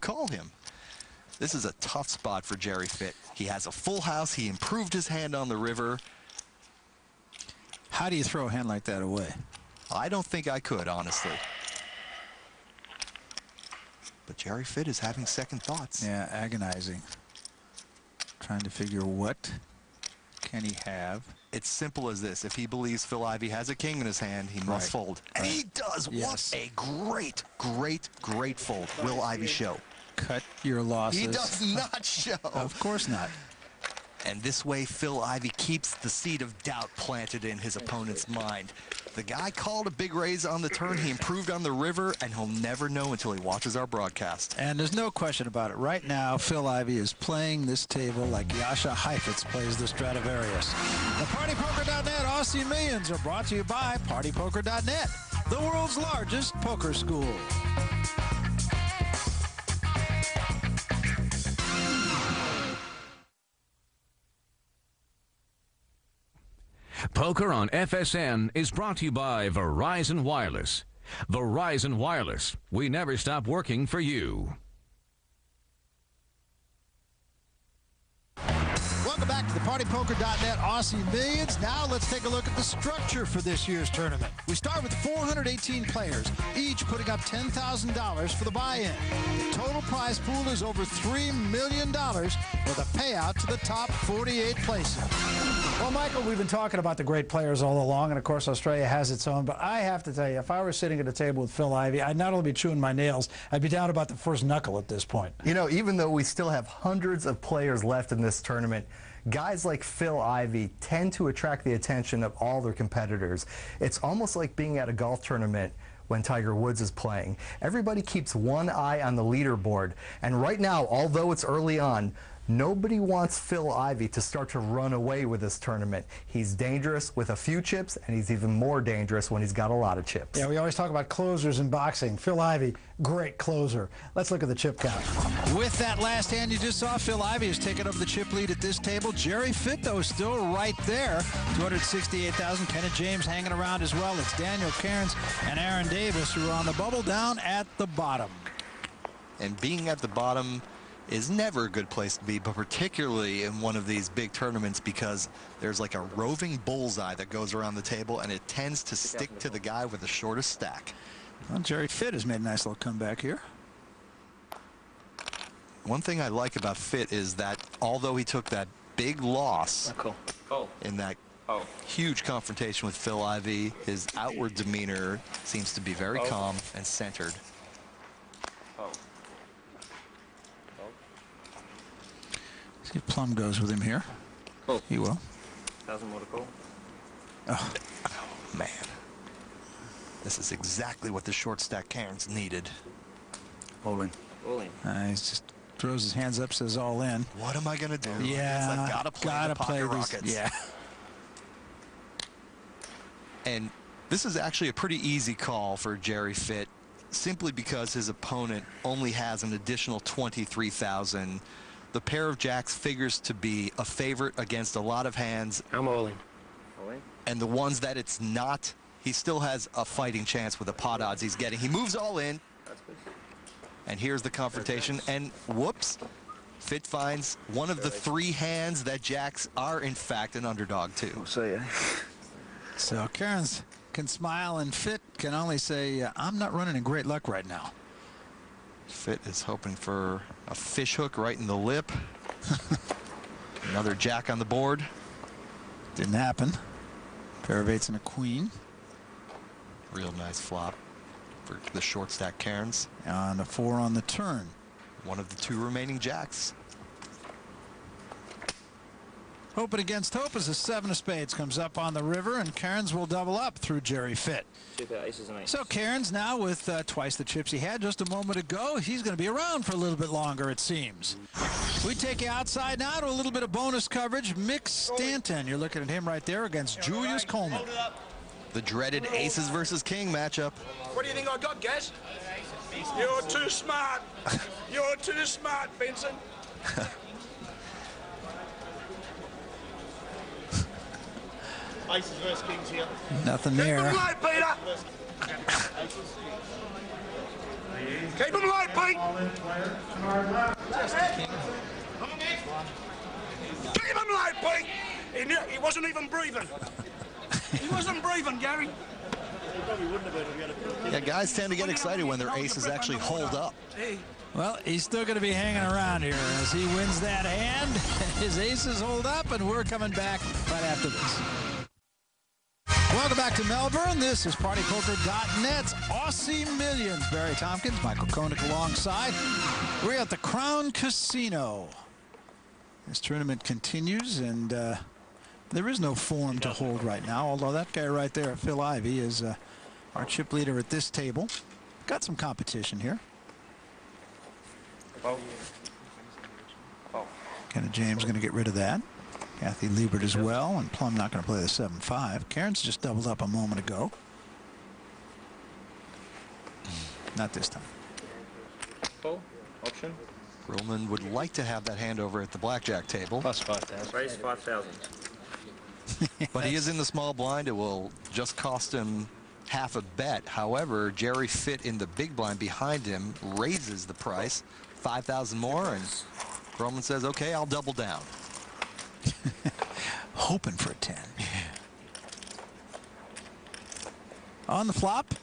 call him. This is a tough spot for Jerry Fitt. He has a full house. He improved his hand on the river. How do you throw a hand like that away? I don't think I could, honestly. But Jerry Fitt is having second thoughts. Yeah, agonizing. Trying to figure what can he have. It's simple as this. If he believes Phil Ivey has a king in his hand, he must fold. And he does. Yes. What a great, great, great fold. Will Ivey show? Cut your losses. He does not show. Of course not. And this way, Phil Ivey keeps the seed of doubt planted in his opponent's mind. The guy called a big raise on the turn. He improved on the river, and he'll never know until he watches our broadcast. And there's no question about it. Right now, Phil Ivey is playing this table like Jascha Heifetz plays the Stradivarius. The PartyPoker.net Aussie Millions are brought to you by PartyPoker.net, the world's largest poker school. Poker on FSN is brought to you by Verizon Wireless. Verizon Wireless. We never stop working for you. Welcome back to the PartyPoker.net Aussie Millions. Now let's take a look at the structure for this year's tournament. We start with 418 players, each putting up $10,000 for the buy-in. The total prize pool is over $3 million with a payout to the top 48 places. Well, Michael, we've been talking about the great players all along, and of course Australia has its own, but I have to tell you, if I were sitting at a table with Phil Ivey, I'd not only be chewing my nails, I'd be down about the first knuckle at this point. You know, even though we still have hundreds of players left in this tournament, guys like Phil Ivey tend to attract the attention of all their competitors. It's almost like being at a golf tournament when Tiger Woods is playing. Everybody keeps one eye on the leaderboard, and right now, although it's early on, nobody wants Phil Ivey to start to run away with this tournament. He's dangerous with a few chips, and he's even more dangerous when he's got a lot of chips. Yeah, we always talk about closers in boxing. Phil Ivey, great closer. Let's look at the chip count. With that last hand you just saw, Phil Ivey has taken over the chip lead at this table. Jerry Fitt, though, is still right there. 268,000. Kenneth James hanging around as well. It's Daniel Cairns and Aaron Davis who are on the bubble down at the bottom. And being at the bottom is never a good place to be, but particularly in one of these big tournaments because there's like a roving bullseye that goes around the table, and it tends to stick to the guy with the shortest stack. Well, Jerry Fitt has made a nice little comeback here. One thing I like about Fitt is that although he took that big loss in that huge confrontation with Phil Ivey, his outward demeanor seems to be very calm and centered. See if Plum goes with him here. He will. 1,000 more to call. Oh, man. This is exactly what the short stack Cairns needed. All in. All in. He just throws his hands up, says all in. What am I going to do? Yeah. It's like, gotta play the Pocket Rockets. Yeah. And this is actually a pretty easy call for Jerry Fitt, simply because his opponent only has an additional 23,000. The pair of jacks figures to be a favorite against a lot of hands. I'm all in. All in. And the ones that it's not, he still has a fighting chance with the pot odds he's getting. He moves all in. That's good. And here's the confrontation. And whoops, Fitt finds one of the three hands that jacks are in fact an underdog to. We'll see, eh? So Cairns can smile, and Fitt can only say, I'm not running in great luck right now. Fitt is hoping for a fish hook right in the lip. Another jack on the board. Didn't happen. Pair of eights and a queen. Real nice flop for the short stack Cairns. On a 4 on the turn. One of the two remaining jacks. Hoping against hope as a 7 of spades comes up on the river, and Cairns will double up through Jerry Fitt. Aces and eights. So Cairns now with twice the chips he had just a moment ago. He's going to be around for a little bit longer, it seems. We take you outside now to a little bit of bonus coverage. Mick Stanton, you're looking at him right there against Julius Coleman. The dreaded aces versus king matchup. What do you think I got, Gaz? You're too smart. You're too smart, Vincent. Aces versus kings here. Nothing there. Keep them low, Peter. Keep him light, Pete. Keep him light, Pete. He wasn't even breathing. He wasn't breathing, Gary. Yeah, guys tend to get excited when their aces actually hold up. Well, he's still going to be hanging around here as he wins that hand. His aces hold up, and we're coming back right after this. Welcome back to Melbourne. This is PartyPoker.net's Aussie Millions. Barry Tompkins, Michael Koenig alongside. We're at the Crown Casino. This tournament continues, and there is no form to hold right now, although that guy right there, Phil Ivey, is our chip leader at this table. Got some competition here. Kenna James going to get rid of that. Kathy Liebert as well, and Plum not going to play the 7-5. Karen's just doubled up a moment ago. Not this time. Option. Grillman would like to have that hand over at the blackjack table. Plus 5,000. Raise 5,000. But he is in the small blind. It will just cost him half a bet. However, Jerry Fitt in the big blind behind him raises the price 5,000 more, and Grillman says, okay, I'll double down. Hoping for a 10. On the flop,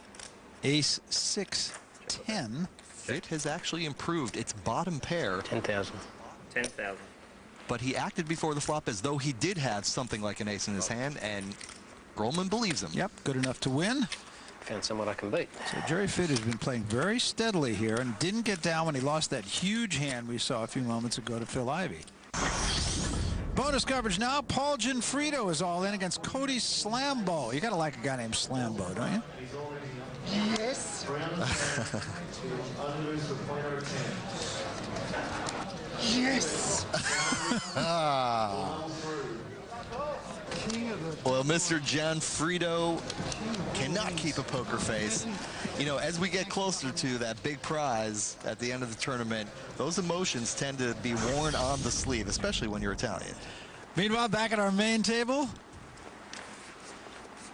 ace 6-10. Fitt has actually improved its bottom pair. 10,000. 10,000. But he acted before the flop as though he did have something like an ace in his hand, and Grillman believes him. Yep, good enough to win. Found someone I can beat. So Jerry Fitt has been playing very steadily here and didn't get down when he lost that huge hand we saw a few moments ago to Phil Ivey. Bonus coverage now. Paul Gianfrido is all in against Cody Slambo. You got to like a guy named Slambo, don't you? Yes. Yes. Well, Mr. Gianfrido cannot keep a poker face. You know, as we get closer to that big prize at the end of the tournament, those emotions tend to be worn on the sleeve, especially when you're Italian. Meanwhile, back at our main table,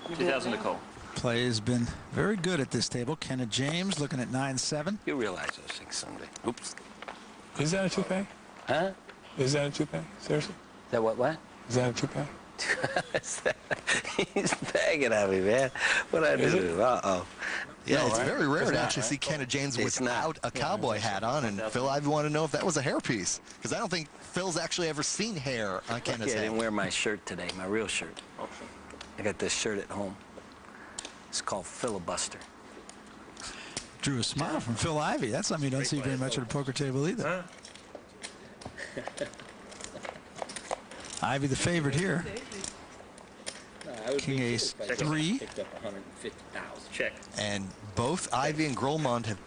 2,000 to call. play has been very good at this table. Kenna James looking at 9-7. You realize those things someday. Oops. Is that a toupee? Huh? Is that a toupee? Seriously? That what? Is that a toupee? He's begging at me, man. What I do? Uh-oh. Yeah, No, it's right? very rare It's to not, actually right? see Kenna James It's without a cowboy hat on, and Phil Ivey wanted to know if that was a hairpiece, because I don't think Phil's actually ever seen hair on Kenna's I head. didn't wear my shirt today, my real shirt. I got this shirt at home. It's called Filibuster. Drew a smile from Phil Ivey. That's something you don't see very much at a poker table either. Ivey the favorite here. King ace 3. Picked up 150,000. Check. And both Ivey and Grillmond have